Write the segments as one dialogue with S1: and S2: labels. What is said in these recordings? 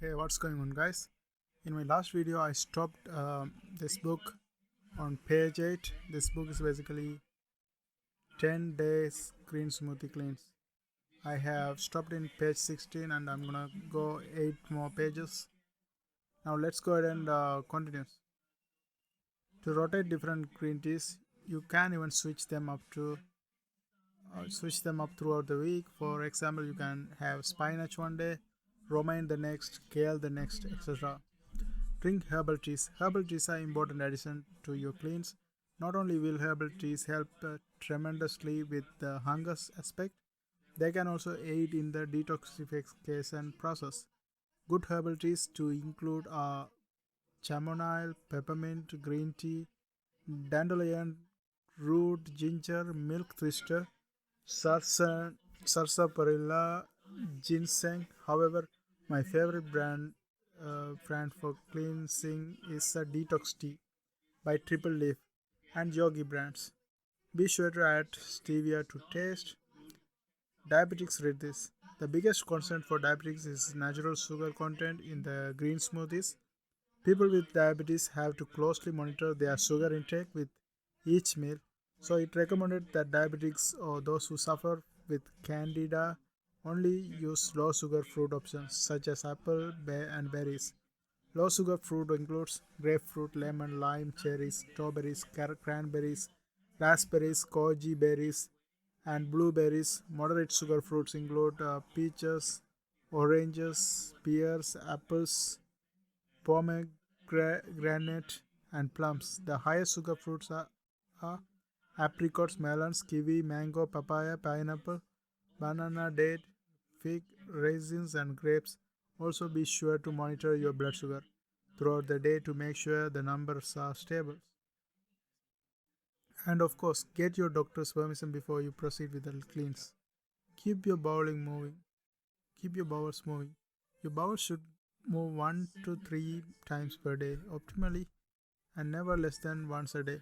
S1: Hey, what's going on, guys? In my last video, I stopped this book on page 8. This book is basically 10 days green smoothie cleans. I have stopped in page 16 and I'm gonna go 8 more pages. Now, let's go ahead and continue. To rotate different green teas, you can even switch them up throughout the week. For example, you can have spinach one day, romaine the next, kale the next, etc. Drink herbal teas. Herbal teas are important addition to your cleans. Not only will herbal teas help tremendously with the hunger aspect, they can also aid in the detoxification process. Good herbal teas to include are chamomile, peppermint, green tea, dandelion, root, ginger, milk twister, sarsa, sarsaparilla, ginseng. However, my favorite brand for cleansing is a detox tea by Triple Leaf and Yogi brands. Be sure to add stevia to taste. Diabetics read this. The biggest concern for diabetics is natural sugar content in the green smoothies. People with diabetes have to closely monitor their sugar intake with each meal, so it recommended that diabetics or those who suffer with candida only use low sugar fruit options such as apple, and berries. Low sugar fruit includes grapefruit, lemon, lime, cherries, strawberries, cranberries, raspberries, goji berries, and blueberries. Moderate sugar fruits include peaches, oranges, pears, apples, pomegranate, and plums. The highest sugar fruits are apricots, melons, kiwi, mango, papaya, pineapple, banana, date, fig, raisins, and grapes. Also, be sure to monitor your blood sugar throughout the day to make sure the numbers are stable. And of course, get your doctor's permission before you proceed with the cleans. Keep your bowling moving. Keep your bowels moving. Your bowels should move 1 to 3 times per day, optimally, and never less than once a day.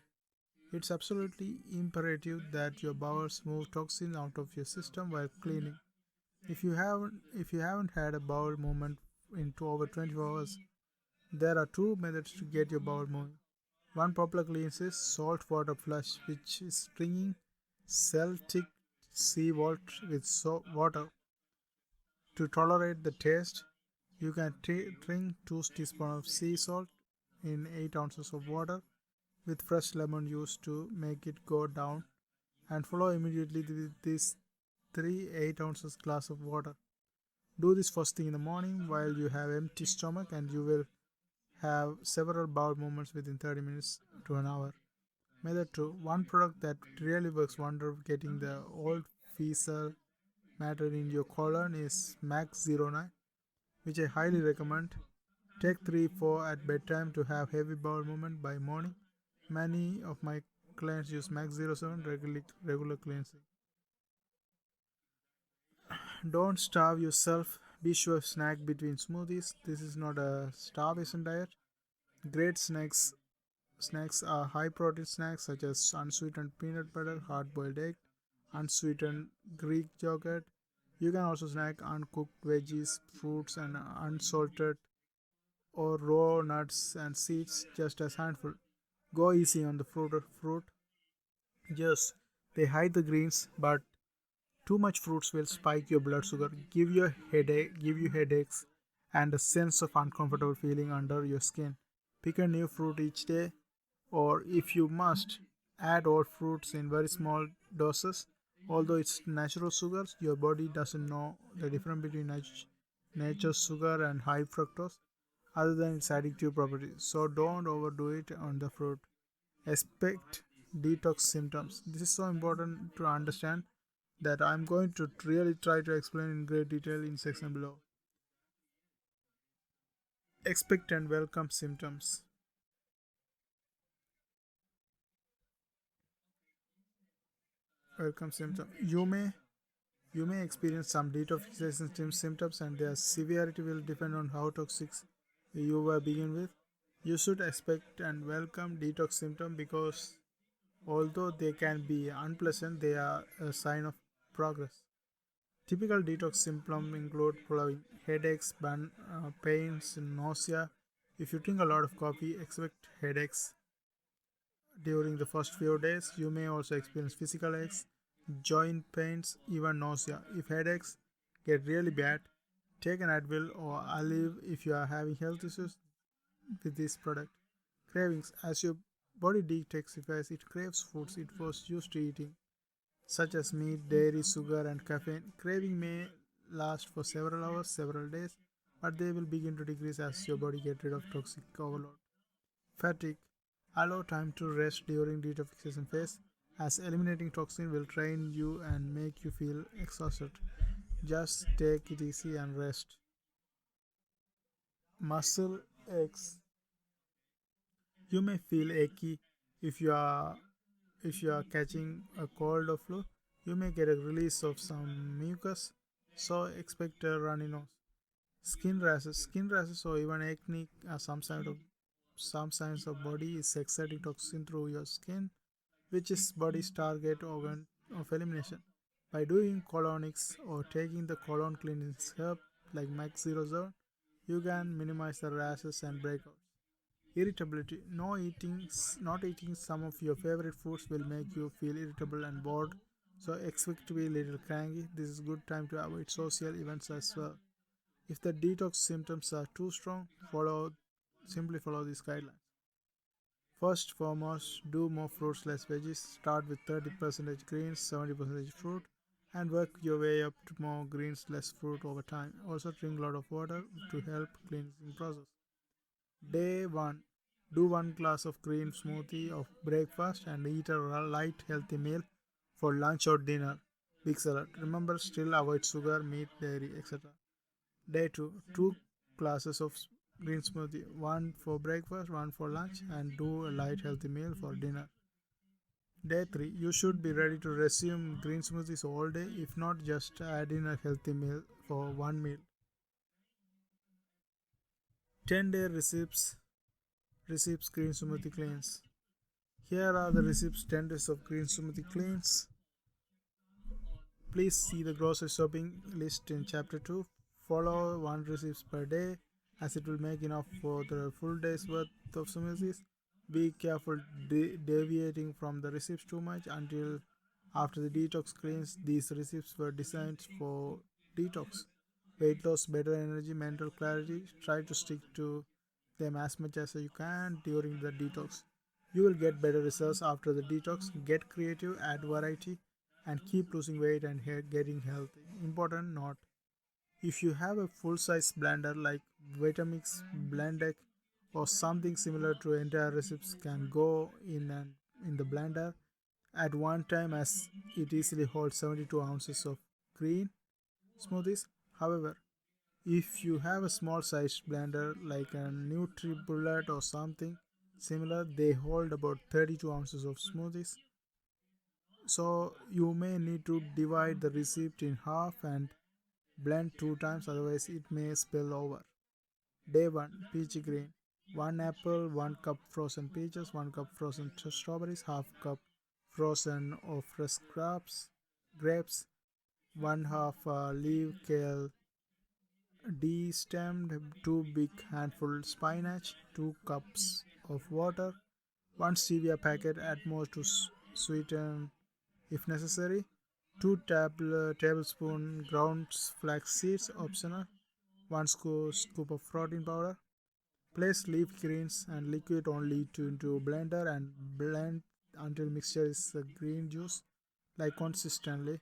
S1: It's absolutely imperative that your bowels move toxins out of your system while cleaning. If you haven't had a bowel movement in over 24 hours, there are two methods to get your bowel moving. One popular cleanse is salt water flush, which is drinking Celtic sea water with water. To tolerate the taste, you can drink 2 teaspoons of sea salt in 8 ounces of water with fresh lemon juice to make it go down, and follow immediately with this 3 8 ounces glass of water. Do this first thing in the morning while you have empty stomach, and you will have several bowel movements within 30 minutes to an hour. Method 2. One product that really works wonder getting the old fecal matter in your colon is Max 09, which I highly recommend. Take 3-4 at bedtime to have heavy bowel movement by morning. Many of my clients use Max 07 regular cleansing. Don't starve yourself. Be sure to snack between smoothies. This is not a starvation diet. Great snacks are high protein snacks such as unsweetened peanut butter, hard boiled egg, unsweetened Greek yogurt. You can also snack uncooked veggies, fruits, and unsalted or raw nuts and seeds just as handful. Go easy on the fruit. Yes, they hide the greens, but too much fruits will spike your blood sugar, give you headaches, and a sense of uncomfortable feeling under your skin. Pick a new fruit each day, or if you must, add all fruits in very small doses. Although it's natural sugars, your body doesn't know the difference between natural sugar and high fructose, other than its addictive properties. So don't overdo it on the fruit. Expect detox symptoms. This is so important to understand that I'm going to really try to explain in great detail in section below. Expect and welcome symptoms. Welcome symptoms. You may experience some detoxification symptoms, and their severity will depend on how toxic you were begin with. You should expect and welcome detox symptoms because although they can be unpleasant, they are a sign of progress. Typical detox symptoms include following: headaches, pains, nausea. If you drink a lot of coffee, expect headaches during the first few days. You may also experience physical aches, joint pains, even nausea. If headaches get really bad, take an Advil or Aleve if you are having health issues with this product. Cravings: as your body detoxifies, it craves foods it was used to eating, such as meat, dairy, sugar, and caffeine. Craving may last for several hours, several days, but they will begin to decrease as your body gets rid of toxic overload. Fatigue: allow time to rest during detoxification phase, as eliminating toxin will drain you and make you feel exhausted. Just take it easy and rest. Muscle aches: you may feel achy if you are catching a cold or flu. You may get a release of some mucus, so expect a runny nose. Skin rashes or even acne are some signs of body is exerting toxin through your skin, which is body's target organ of elimination. By doing colonics or taking the colon cleansing herb like Max 07, you can minimize the rashes and breakouts. Irritability: not eating some of your favorite foods will make you feel irritable and bored, so expect to be a little cranky. This is a good time to avoid social events as well. If the detox symptoms are too strong, simply follow these guidelines. First foremost, do more fruits, less veggies. Start with 30% greens, 70% fruit, and work your way up to more greens, less fruit over time. Also, drink a lot of water to help cleansing process. Day 1. Do one glass of green smoothie of breakfast and eat a light healthy meal for lunch or dinner. Big salad. Remember, still avoid sugar, meat, dairy, etc. Day 2. 2 glasses of green smoothie, one for breakfast, one for lunch, and do a light healthy meal for dinner. Day 3. You should be ready to resume green smoothies all day. If not, just add in a healthy meal for one meal. 10-day recipes green smoothie cleans. Here are the recipes: 10 days of green smoothie cleans. Please see the grocery shopping list in chapter 2. Follow one recipe per day, as it will make enough for the full day's worth of smoothies. Be careful deviating from the recipes too much until after the detox cleans. These recipes were designed for detox. Weight loss, better energy, mental clarity. Try to stick to them as much as you can during the detox. You will get better results after the detox. Get creative, add variety, and keep losing weight and getting healthy. Important note: if you have a full size blender like Vitamix, Blendec, or something similar to entire recipes can go in the blender at one time, as it easily holds 72 ounces of green smoothies. However, if you have a small sized blender like a NutriBullet or something similar, they hold about 32 ounces of smoothies. So you may need to divide the receipt in half and blend 2 times, otherwise it may spill over. Day 1. Peachy green. 1 apple, 1 cup frozen peaches, 1 cup frozen strawberries, half cup frozen or fresh grapes, 1 half leaf kale de-stemmed, 2 big handful spinach, 2 cups of water, 1 stevia packet at most to sweeten if necessary, 2 tablespoon ground flax seeds optional, 1 scoop of protein powder. Place leaf greens and liquid only into a blender and blend until mixture is green juice like consistency.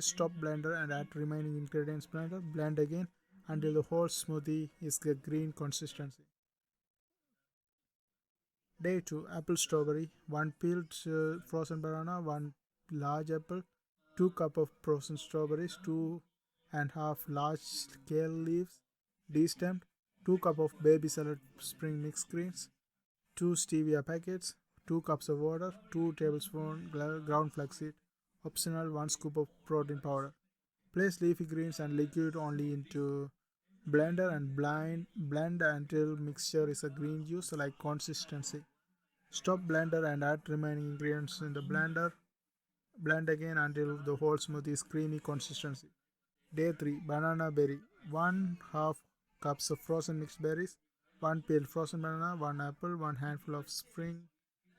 S1: Stop blender and add remaining ingredients blender. Blend again until the whole smoothie is a green consistency. Day 2. Apple strawberry. 1 peeled frozen banana, 1 large apple, 2 cup of frozen strawberries, 2 and half large kale leaves, de-stemmed, 2 cup of baby salad spring mixed greens, 2 stevia packets, 2 cups of water, 2 tablespoons ground flaxseed, optional, 1 scoop of protein powder. Place leafy greens and liquid only into blender and blend until mixture is a green juice like consistency. Stop blender and add remaining ingredients in the blender. Blend again until the whole smoothie is creamy consistency. Day 3. Banana berry. 1/2 cups of frozen mixed berries, 1 peeled frozen banana, 1 apple, 1 handful of spring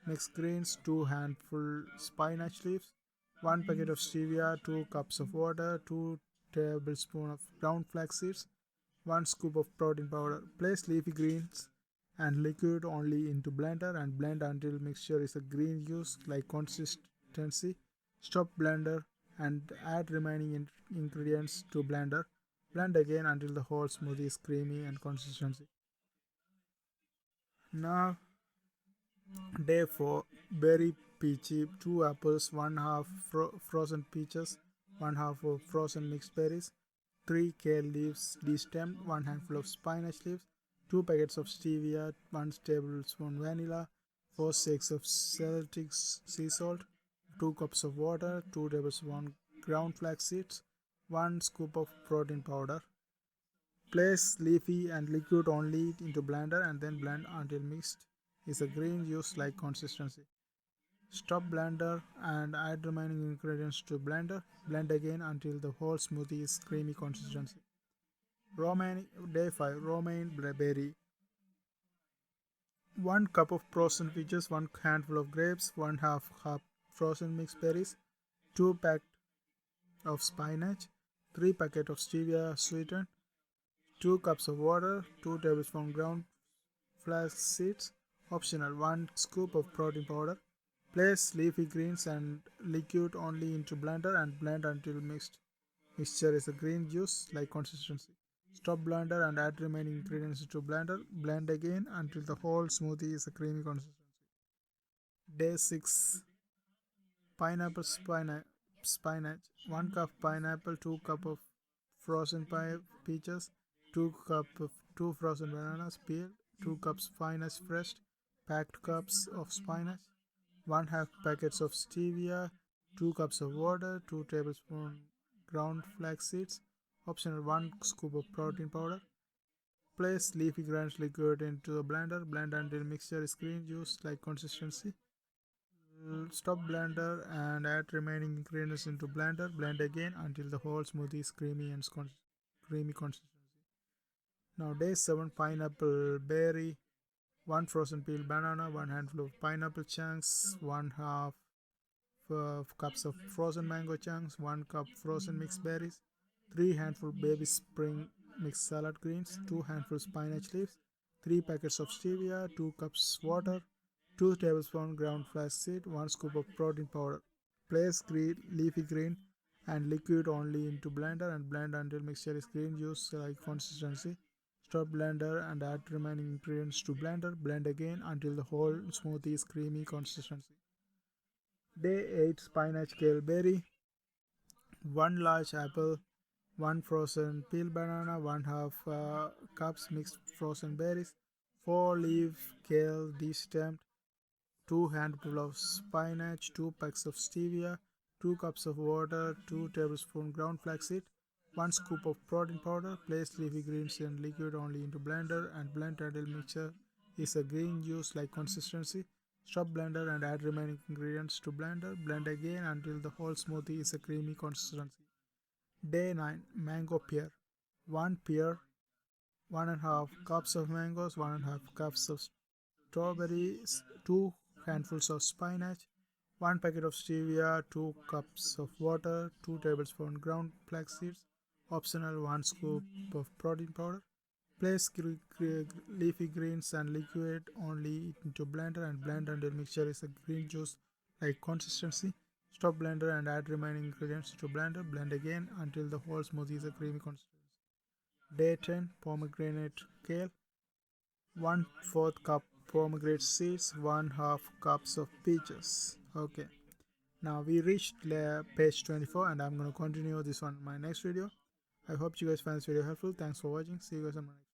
S1: mixed greens, 2 handful spinach leaves, 1 packet of stevia, 2 cups of water, 2 tablespoons of ground flax seeds, 1 scoop of protein powder. Place leafy greens and liquid only into blender and blend until mixture is a green juice like consistency. Stop blender and add remaining ingredients to blender. Blend again until the whole smoothie is creamy and consistency. Now day 4. Berry peachy. 2 apples, 1/2 frozen peaches, 1/2 of frozen mixed berries, 3 kale leaves destemmed, 1 handful of spinach leaves, 2 packets of stevia, 1 tablespoon vanilla, 4 sticks of Celtic sea salt, 2 cups of water, 2 tablespoons ground flax seeds, 1 scoop of protein powder. Place leafy and liquid only into blender and then blend until mixed is a green juice like consistency. Stop blender and add remaining ingredients to blender. Blend again until the whole smoothie is creamy consistency. Romaine Day 5. Romaine berry. 1 cup of frozen peaches, 1 handful of grapes, 1/2 cup frozen mixed berries, 2 pack of spinach, 3 packet of stevia sweetened, 2 cups of water, 2 tablespoons ground flax seeds, optional, 1 scoop of protein powder. Place leafy greens and liquid only into blender and blend until mixture is a green juice like consistency. Stop blender and add remaining ingredients to blender. Blend again until the whole smoothie is a creamy consistency. Day 6. Pineapple spinach. 1 cup pineapple, 2 cup of frozen peaches, 2 frozen bananas peeled, 2 cups spinach fresh, packed cups of spinach, 1/2 packets of stevia, 2 cups of water, 2 tablespoons ground flax seeds, optional, 1 scoop of protein powder. Place leafy greens liquid into a blender. Blend until mixture is green juice like consistency. Stop blender and add remaining ingredients into blender. Blend again until the whole smoothie is creamy and creamy consistency. Now day 7. Pineapple berry. 1 frozen peeled banana, 1 handful of pineapple chunks, 1/2 cups of frozen mango chunks, 1 cup frozen mixed berries, 3 handful baby spring mixed salad greens, 2 handfuls spinach leaves, 3 packets of stevia, 2 cups water, 2 tablespoons ground flax seed, 1 scoop of protein powder. Place leafy green and liquid only into blender and blend until mixture is green juice like consistency. Stop blender and add remaining ingredients to blender. Blend again until the whole smoothie is creamy consistency. Day 8. Spinach kale berry. 1 large apple, 1 frozen peeled banana, 1/2 cups mixed frozen berries, 4 leaf kale destemmed, 2 handfuls of spinach, 2 packs of stevia, 2 cups of water, 2 tablespoons ground flaxseed, 1 scoop of protein powder. Place leafy greens and liquid only into blender and blend until mixture is a green juice like consistency. Stop blender and add remaining ingredients to blender. Blend again until the whole smoothie is a creamy consistency. Day 9. Mango pear. 1 pear, 1/2 cups of mangoes, 1/2 cups of strawberries, 2 handfuls of spinach, 1 packet of stevia, 2 cups of water, 2 tablespoons ground flax seeds, optional, 1 scoop of protein powder. Place leafy greens and liquid only into blender and blend until mixture is a green juice like consistency. Stop blender and add remaining ingredients to blender. Blend again until the whole smoothie is a creamy consistency. Day 10. Pomegranate kale. 1/4 cup pomegranate seeds, 1/2 cups of peaches. Okay, now we reached page 24 and I'm going to continue this one in my next video. I hope you guys find this video helpful. Thanks for watching. See you guys on my next video.